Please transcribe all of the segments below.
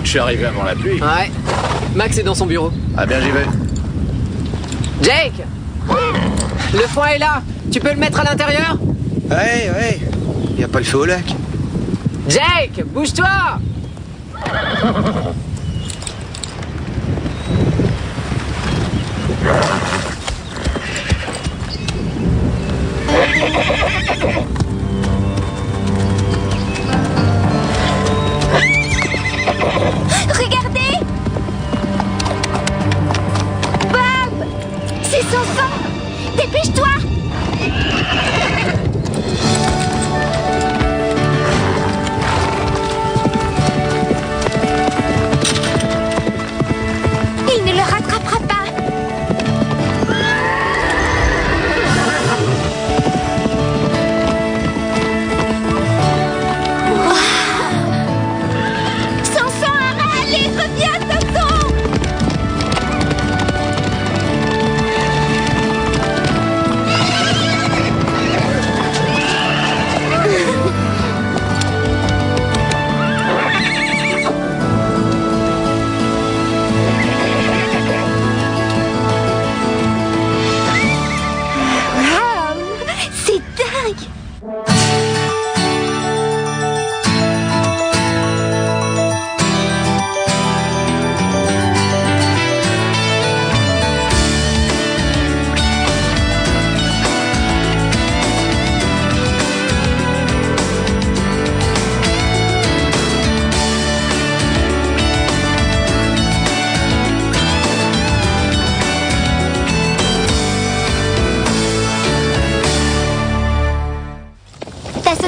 que je suis arrivé avant la pluie. Ouais. Max est dans son bureau. Ah bien, j'y vais. Jake! Le foin est là. Tu peux le mettre à l'intérieur? Ouais. Y a pas le feu au lac. Jake, bouge-toi! Regardez! Bob! C'est son sang! Dépêche-toi! Il ne le rattrapera pas!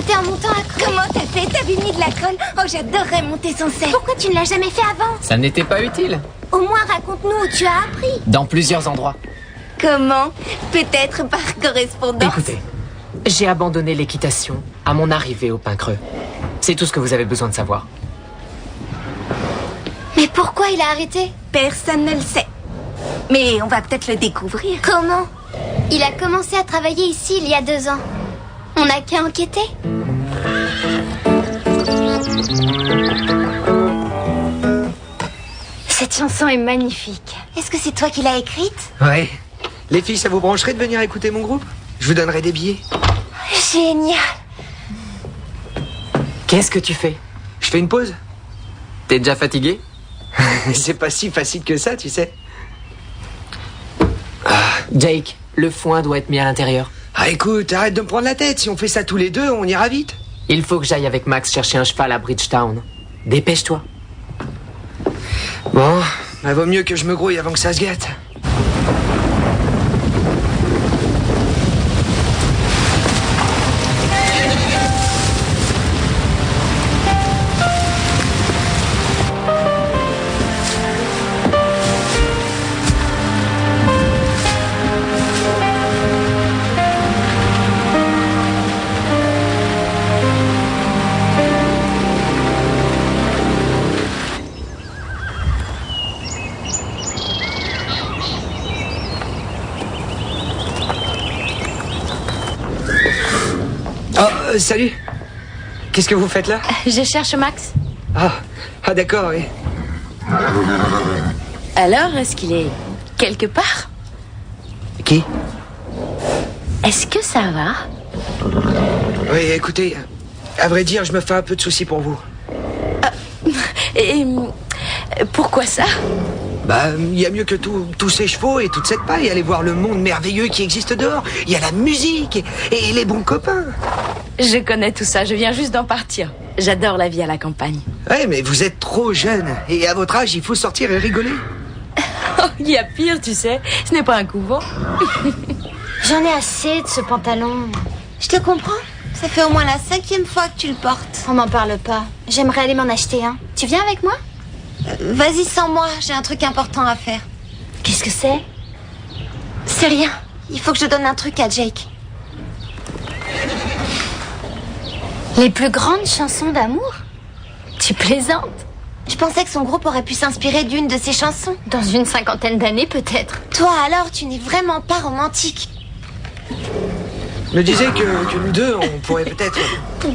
En montant à colle. Comment t'as fait? T'avais mis de la colle? Oh, j'adorerais monter sans cesse. Pourquoi tu ne l'as jamais fait avant? Ça n'était pas utile. Au moins, raconte-nous où tu as appris. Dans plusieurs endroits. Comment? Peut-être par correspondance. Écoutez, j'ai abandonné l'équitation à mon arrivée au Pin Creux. C'est tout ce que vous avez besoin de savoir. Mais pourquoi il a arrêté? Personne ne le sait. Mais on va peut-être le découvrir. Comment? Il a commencé à travailler ici il y a 2 ans. On n'a qu'à enquêter. Cette chanson est magnifique. Est-ce que c'est toi qui l'as écrite? Ouais. Les filles, ça vous brancherait de venir écouter mon groupe? Je vous donnerai des billets. Génial. Qu'est-ce que tu fais? Je fais une pause. T'es déjà fatigué? C'est pas si facile que ça, tu sais. Jake, le foin doit être mis à l'intérieur. Ah écoute, arrête de me prendre la tête. Si on fait ça tous les deux, on ira vite. Il faut que j'aille avec Max chercher un cheval à Bridgetown. Dépêche-toi. Bon, bah vaut mieux que je me grouille avant que ça se gâte. Salut. Qu'est-ce que vous faites là? Je cherche Max. Ah d'accord, oui. Alors, est-ce qu'il est quelque part? Qui? Est-ce que ça va? Oui, écoutez, à vrai dire, je me fais un peu de soucis pour vous. Et pourquoi ça? Bah, il y a mieux que tous ces chevaux et toute cette paille. Allez voir le monde merveilleux qui existe dehors. Il y a la musique et les bons copains. Je connais tout ça, je viens juste d'en partir. J'adore la vie à la campagne. Ouais, mais vous êtes trop jeune. Et à votre âge, il faut sortir et rigoler. Oh, il y a pire, tu sais. Ce n'est pas un couvent. J'en ai assez de ce pantalon. Je te comprends. Ça fait au moins la 5e fois que tu le portes. On m'en parle pas. J'aimerais aller m'en acheter un. Tu viens avec moi? Vas-y sans moi, j'ai un truc important à faire. Qu'est-ce que c'est? C'est rien. Il faut que je donne un truc à Jake. Les plus grandes chansons d'amour? Tu plaisantes? Je pensais que son groupe aurait pu s'inspirer d'une de ses chansons. Dans une 50aine d'années, peut-être. Toi alors, tu n'es vraiment pas romantique. me disais que nous deux, on pourrait peut-être...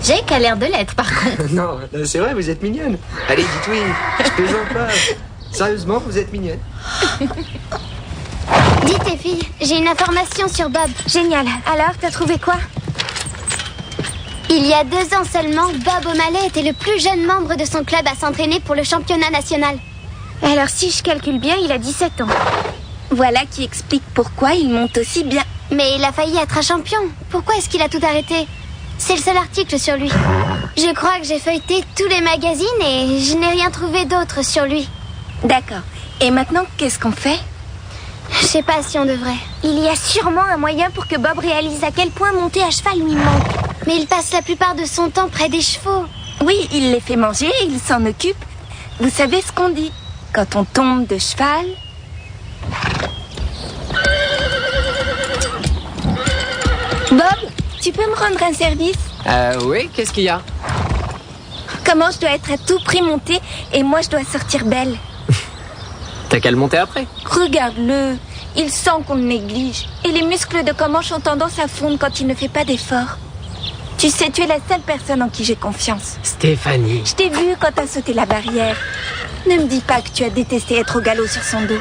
Jake a l'air de l'être, par contre. Non, c'est vrai, vous êtes mignonne. Allez, dites oui, je plaisante pas. Sérieusement, vous êtes mignonne. Dis tes filles, j'ai une information sur Bob. Génial. Alors, t'as trouvé quoi? Il y a 2 ans seulement, Bob O'Malley était le plus jeune membre de son club à s'entraîner pour le championnat national. Alors si je calcule bien, il a 17 ans. Voilà qui explique pourquoi il monte aussi bien. Mais il a failli être un champion. Pourquoi est-ce qu'il a tout arrêté? C'est le seul article sur lui. Je crois que j'ai feuilleté tous les magazines et je n'ai rien trouvé d'autre sur lui. D'accord. Et maintenant, qu'est-ce qu'on fait? Je sais pas si on devrait. Il y a sûrement un moyen pour que Bob réalise à quel point monter à cheval lui manque. Mais il passe la plupart de son temps près des chevaux. Oui, il les fait manger et il s'en occupe. Vous savez ce qu'on dit? Quand on tombe de cheval... Bob, tu peux me rendre un service? Oui, qu'est-ce qu'il y a? Comment je dois être à tout prix montée et moi je dois sortir belle? T'as qu'à le monter après. Regarde-le, il sent qu'on le néglige. Et les muscles de Comanche ont tendance à fondre quand il ne fait pas d'efforts. Tu sais, tu es la seule personne en qui j'ai confiance. Stéphanie. Je t'ai vu quand t'as sauté la barrière. Ne me dis pas que tu as détesté être au galop sur son dos.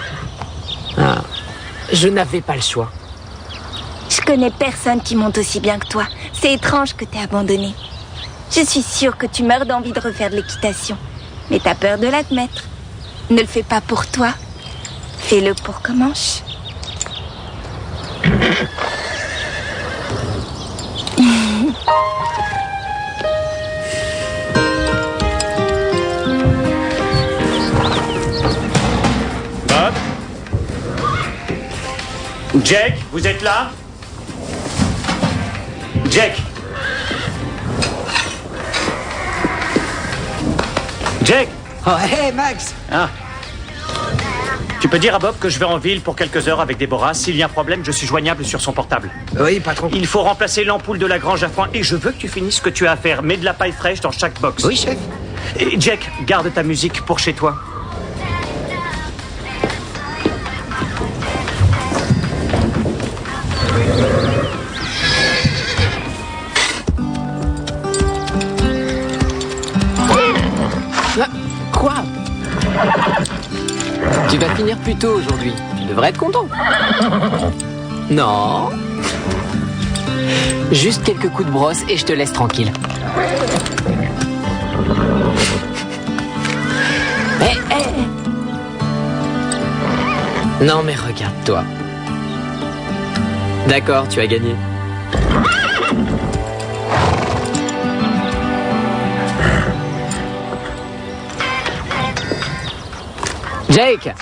Ah, je n'avais pas le choix. Je connais personne qui monte aussi bien que toi. C'est étrange que t'aies abandonné. Je suis sûre que tu meurs d'envie de refaire de l'équitation. Mais t'as peur de l'admettre. Ne le fais pas pour toi. Fais-le pour Comanche. Bob? Jake, vous êtes là? Jake? Jake? Oh, hé, Max! Ah. Tu peux dire à Bob que je vais en ville pour quelques heures avec Déborah. S'il y a un problème, je suis joignable sur son portable. Oui, patron. Il faut remplacer l'ampoule de la grange à foin et je veux que tu finisses ce que tu as à faire. Mets de la paille fraîche dans chaque box. Oui, chef. Et Jake, garde ta musique pour chez toi. Quoi? Tu vas finir plus tôt aujourd'hui. Tu devrais être content. Non. Juste quelques coups de brosse et je te laisse tranquille. Non mais regarde-toi. D'accord, tu as gagné. Jake!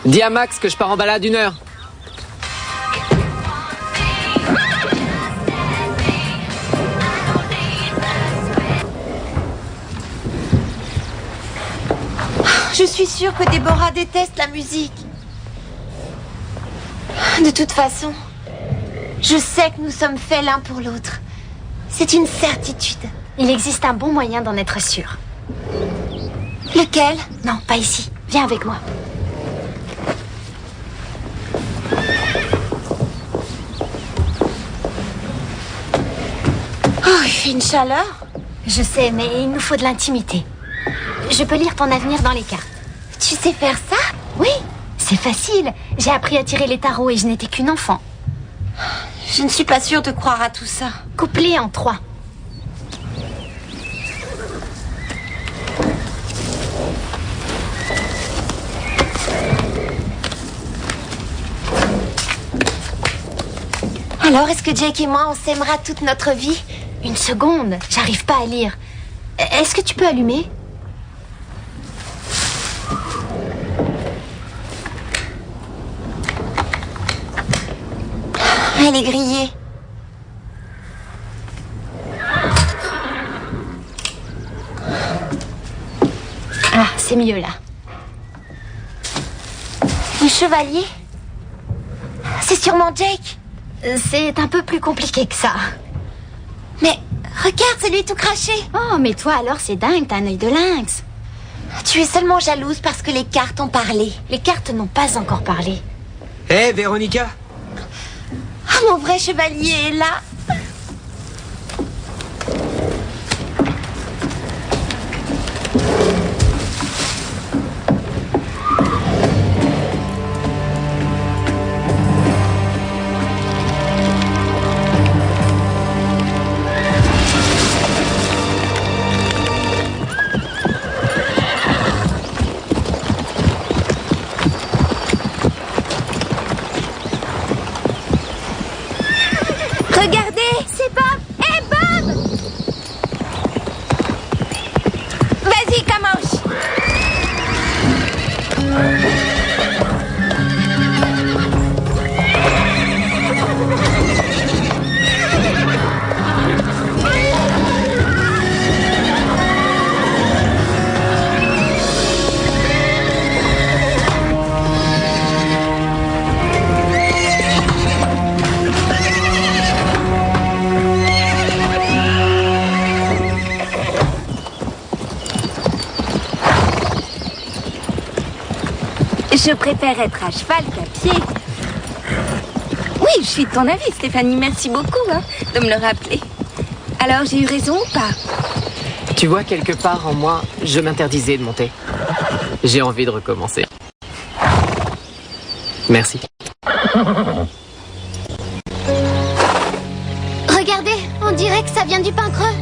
Dis à Max que je pars en balade 1 heure. Je suis sûre que Déborah déteste la musique. De toute façon, je sais que nous sommes faits l'un pour l'autre. C'est une certitude. Il existe un bon moyen d'en être sûr. Lequel? Non, pas ici. Viens avec moi. Oh, il fait une chaleur. Je sais, mais il nous faut de l'intimité. Je peux lire ton avenir dans les cartes. Tu sais faire ça? Oui, c'est facile. J'ai appris à tirer les tarots et je n'étais qu'une enfant. Je ne suis pas sûre de croire à tout ça. Couplé en 3. Alors, est-ce que Jake et moi, on s'aimera toute notre vie? Une seconde, j'arrive pas à lire. Est-ce que tu peux allumer? Elle est grillée. Ah, c'est mieux là. Le chevalier? C'est sûrement Jake. C'est un peu plus compliqué que ça. Mais regarde, c'est lui tout craché. Oh, mais toi alors c'est dingue, t'as un œil de lynx. Tu es seulement jalouse parce que les cartes ont parlé. Les cartes n'ont pas encore parlé. Hé, Véronica? Oh, mon vrai chevalier est là. Je préfère être à cheval qu'à pied. Oui, je suis de ton avis, Stéphanie. Merci beaucoup de me le rappeler. Alors, j'ai eu raison ou pas? Tu vois, quelque part en moi, je m'interdisais de monter. J'ai envie de recommencer. Merci. Regardez, on dirait que ça vient du pain creux.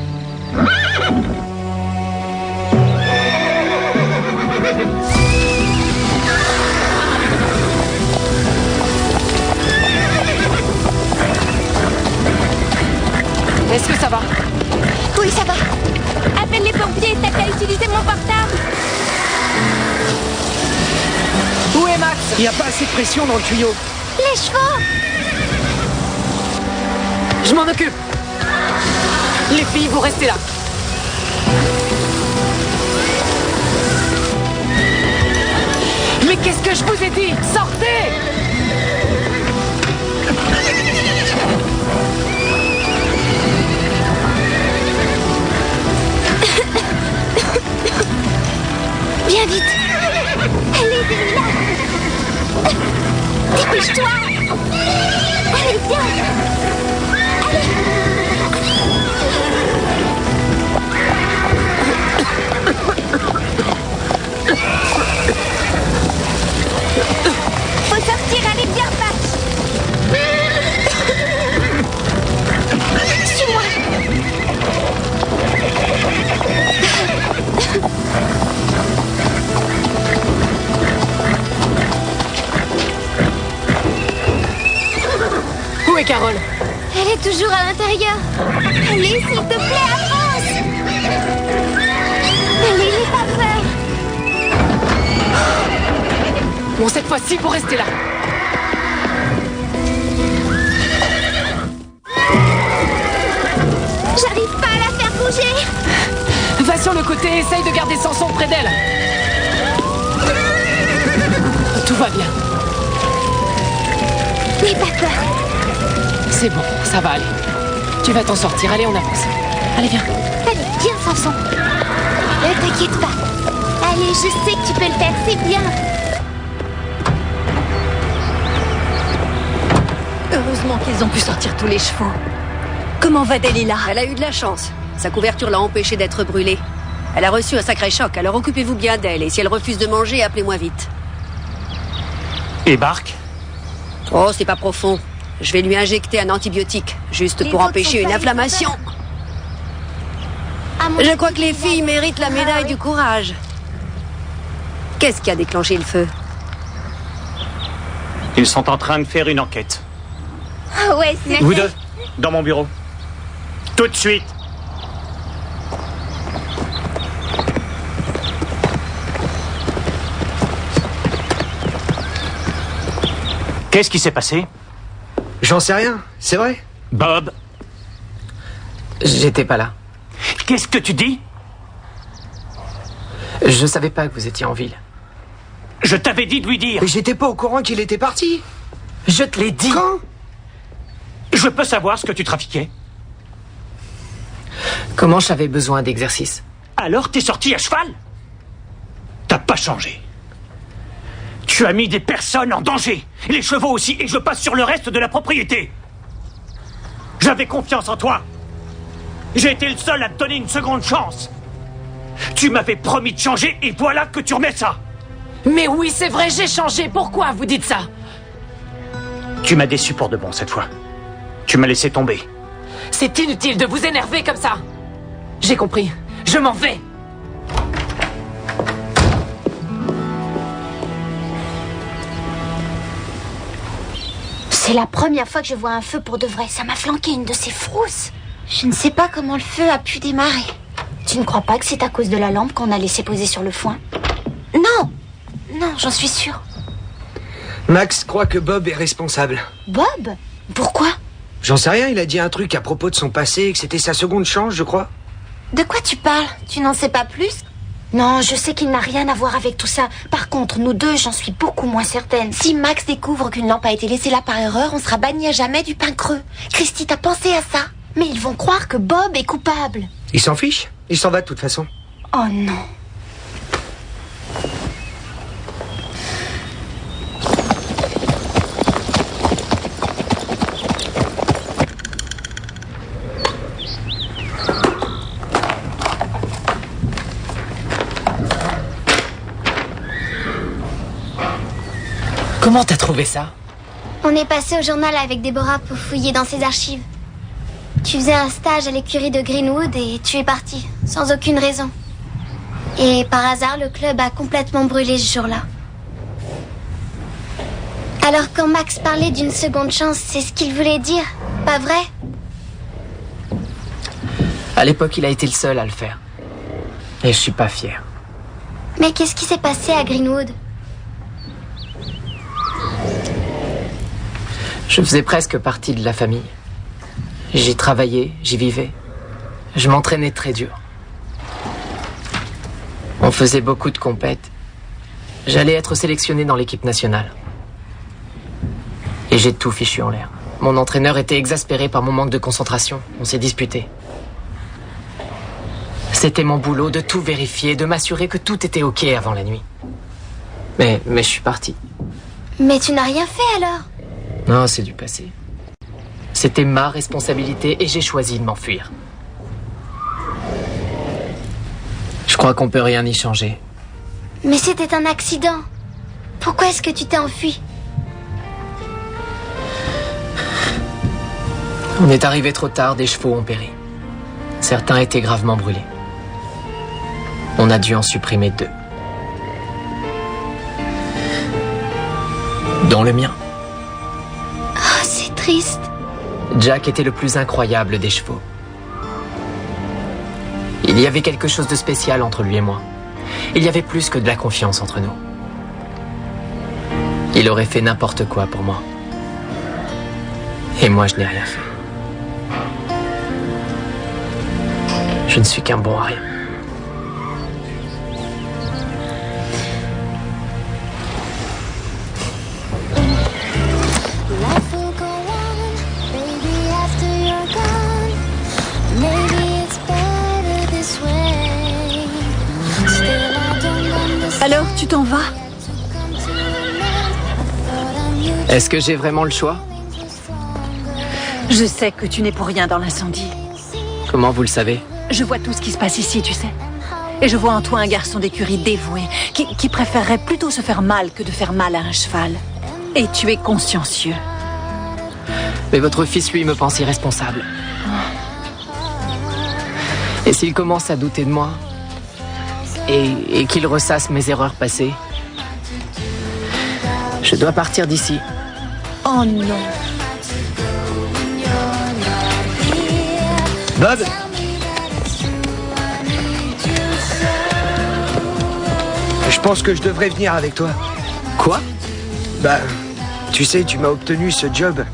Est-ce que ça va? Oui, ça va. Appelle les pompiers, t'as qu'à utiliser mon portable. Où est Max? Il n'y a pas assez de pression dans le tuyau. Les chevaux! Je m'en occupe. Les filles, vous restez là. Mais qu'est-ce que je vous ai dit? Sortez! Viens vite! Allez, là! Dépêche-toi! Allez, viens! Allez! Faut sortir, allez, viens, Patch. Suis-moi! Où est Carole? Elle est toujours à l'intérieur. Allez, s'il te plaît, avance! Allez, n'aie pas peur. Bon, cette fois-ci, vous restez là. J'arrive pas à la faire bouger. Va sur le côté et essaye de garder Samson près d'elle. Tout va bien. N'aie pas peur. C'est bon, ça va aller. Tu vas t'en sortir. Allez, on avance. Allez, viens. Allez, viens, Samson. Ne t'inquiète pas. Allez, je sais que tu peux le faire, c'est bien. Heureusement qu'ils ont pu sortir tous les chevaux. Comment va Delilah? Elle a eu de la chance. Sa couverture l'a empêchée d'être brûlée. Elle a reçu un sacré choc, alors occupez-vous bien d'elle. Et si elle refuse de manger, appelez-moi vite. Et Bark? Oh, c'est pas profond. Je vais lui injecter un antibiotique, juste Les pour autres empêcher sont une pas inflammation. À mon Je avis, crois que les ils filles vont- méritent la Ah, médaille oui. du courage. Qu'est-ce qui a déclenché le feu? Ils sont en train de faire une enquête. Ah ouais, c'est... Vous deux, dans mon bureau. Tout de suite. Qu'est-ce qui s'est passé? J'en sais rien, c'est vrai. Bob, J'étais pas là. qu'est-ce que tu dis? Je savais pas que vous étiez en ville. Je t'avais dit de lui dire. Mais j'étais pas au courant qu'il était parti. Je te l'ai dit. Quand? Je peux savoir ce que tu trafiquais. Comment j'avais besoin d'exercice? Alors t'es sorti à cheval? T'as pas changé. Tu as mis des personnes en danger. Les chevaux aussi, et je passe sur le reste de la propriété. J'avais confiance en toi. J'ai été le seul à te donner une seconde chance. Tu m'avais promis de changer et voilà que tu remets ça. Mais oui, c'est vrai, j'ai changé. Pourquoi vous dites ça? Tu m'as déçu pour de bon cette fois. Tu m'as laissé tomber. C'est inutile de vous énerver comme ça. J'ai compris. Je m'en vais. C'est la première fois que je vois un feu pour de vrai. Ça m'a flanqué une de ces frousses. Je ne sais pas comment le feu a pu démarrer. Tu ne crois pas que c'est à cause de la lampe qu'on a laissé poser sur le foin? Non! Non, j'en suis sûre. Max croit que Bob est responsable. Bob? Pourquoi? J'en sais rien, il a dit un truc à propos de son passé, que c'était sa seconde chance, je crois. De quoi tu parles? Tu n'en sais pas plus? Non, je sais qu'il n'a rien à voir avec tout ça. Par contre, nous deux, j'en suis beaucoup moins certaine. Si Max découvre qu'une lampe a été laissée là par erreur, on sera banni à jamais du pain creux. Christy, t'as pensé à ça? Mais ils vont croire que Bob est coupable. Il s'en fiche. Il s'en va de toute façon. Oh non. Comment t'as trouvé ça? On est passé au journal avec Déborah pour fouiller dans ses archives. Tu faisais un stage à l'écurie de Greenwood et tu es parti, sans aucune raison. Et par hasard, le club a complètement brûlé ce jour-là. Alors quand Max parlait d'une seconde chance, c'est ce qu'il voulait dire, pas vrai? À l'époque, il a été le seul à le faire. Et je suis pas fier. Mais qu'est-ce qui s'est passé à Greenwood? Je faisais presque partie de la famille. J'y travaillais, j'y vivais. Je m'entraînais très dur. On faisait beaucoup de compètes. J'allais être sélectionné dans l'équipe nationale. Et j'ai tout fichu en l'air. Mon entraîneur était exaspéré par mon manque de concentration. On s'est disputé. C'était mon boulot de tout vérifier, de m'assurer que tout était OK avant la nuit. Mais je suis parti. Mais tu n'as rien fait alors? Non, c'est du passé. C'était ma responsabilité et j'ai choisi de m'enfuir. Je crois qu'on peut rien y changer. Mais c'était un accident. Pourquoi est-ce que tu t'es enfui? On est arrivé trop tard, des chevaux ont péri. Certains étaient gravement brûlés. On a dû en supprimer 2. Dont le mien. Oh, c'est triste. Jack était le plus incroyable des chevaux. Il y avait quelque chose de spécial entre lui et moi. Il y avait plus que de la confiance entre nous. Il aurait fait n'importe quoi pour moi. Et moi, je n'ai rien fait. Je ne suis qu'un bon à rien. Alors, tu t'en vas? Est-ce que j'ai vraiment le choix? Je sais que tu n'es pour rien dans l'incendie. Comment vous le savez? Je vois tout ce qui se passe ici, tu sais. Et je vois en toi un garçon d'écurie dévoué, qui préférerait plutôt se faire mal que de faire mal à un cheval. Et tu es consciencieux. Mais votre fils, lui, me pense irresponsable. Et s'il commence à douter de moi, et qu'il ressasse mes erreurs passées, je dois partir d'ici. Oh non. Bob? Je pense que je devrais venir avec toi. Quoi? Bah, tu sais, tu m'as obtenu ce job.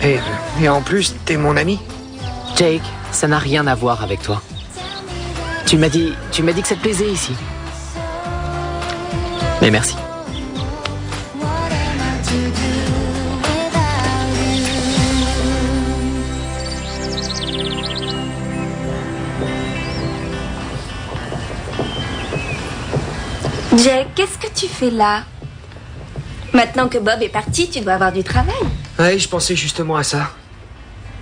Et en plus, t'es mon ami. Jake, ça n'a rien à voir avec toi. Tu m'as dit que ça te plaisait ici. Mais merci. Jake, qu'est-ce que tu fais là? Maintenant que Bob est parti, tu dois avoir du travail. Ouais, je pensais justement à ça.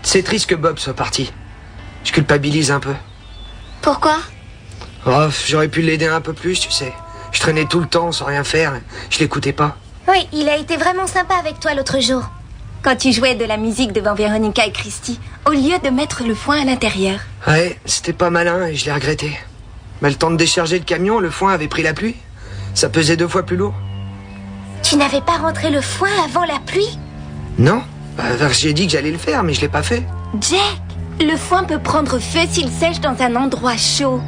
C'est triste que Bob soit parti. Je culpabilise un peu. Pourquoi? Oh, j'aurais pu l'aider un peu plus, tu sais. Je traînais tout le temps sans rien faire. Je l'écoutais pas. Oui, il a été vraiment sympa avec toi l'autre jour. Quand tu jouais de la musique devant Véronica et Christy, au lieu de mettre le foin à l'intérieur. Ouais, c'était pas malin et je l'ai regretté. Mais le temps de décharger le camion, le foin avait pris la pluie. Ça pesait 2 fois plus lourd. Tu n'avais pas rentré le foin avant la pluie? Non, j'ai dit que j'allais le faire, mais je l'ai pas fait. Jack, le foin peut prendre feu s'il sèche dans un endroit chaud.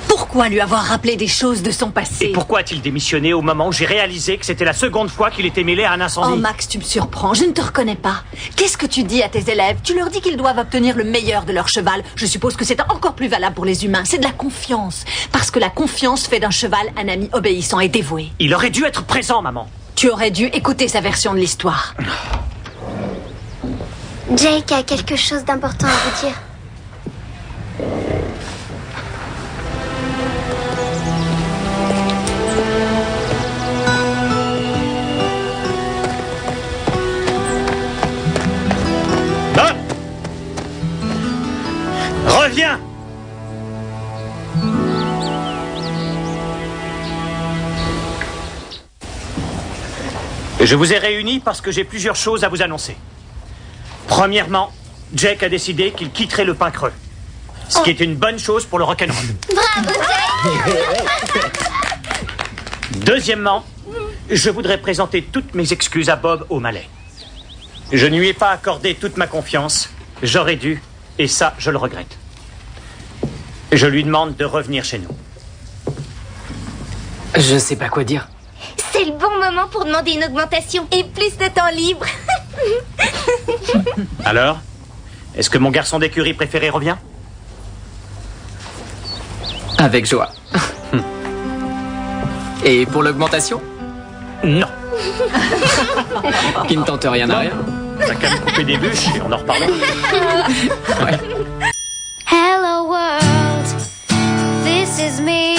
Pourquoi lui avoir rappelé des choses de son passé? Et pourquoi a-t-il démissionné au moment où j'ai réalisé que c'était la seconde fois qu'il était mêlé à un incendie? Oh Max, tu me surprends, je ne te reconnais pas. Qu'est-ce que tu dis à tes élèves? Tu leur dis qu'ils doivent obtenir le meilleur de leur cheval. Je suppose que c'est encore plus valable pour les humains. C'est de la confiance. Parce que la confiance fait d'un cheval un ami obéissant et dévoué. Il aurait dû être présent, maman. Tu aurais dû écouter sa version de l'histoire. Jake a quelque chose d'important à vous dire. Bob! Reviens! Je vous ai réunis parce que j'ai plusieurs choses à vous annoncer. Premièrement, Jake a décidé qu'il quitterait le pain creux. Ce qui est une bonne chose pour le rock'n'roll. Bravo, Jake! Deuxièmement, je voudrais présenter toutes mes excuses à Bob O'Malley. Je ne lui ai pas accordé toute ma confiance. J'aurais dû, et ça, je le regrette. Je lui demande de revenir chez nous. Je sais pas quoi dire. C'est le bon moment pour demander une augmentation. Et plus de temps libre. Alors, est-ce que mon garçon d'écurie préféré revient? Avec joie. Et pour l'augmentation? Non. Qui ne tente rien à rien. T'as qu'à me couper des bûches et on en reparlera. Ouais. Hello world, this is me.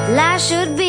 Life should be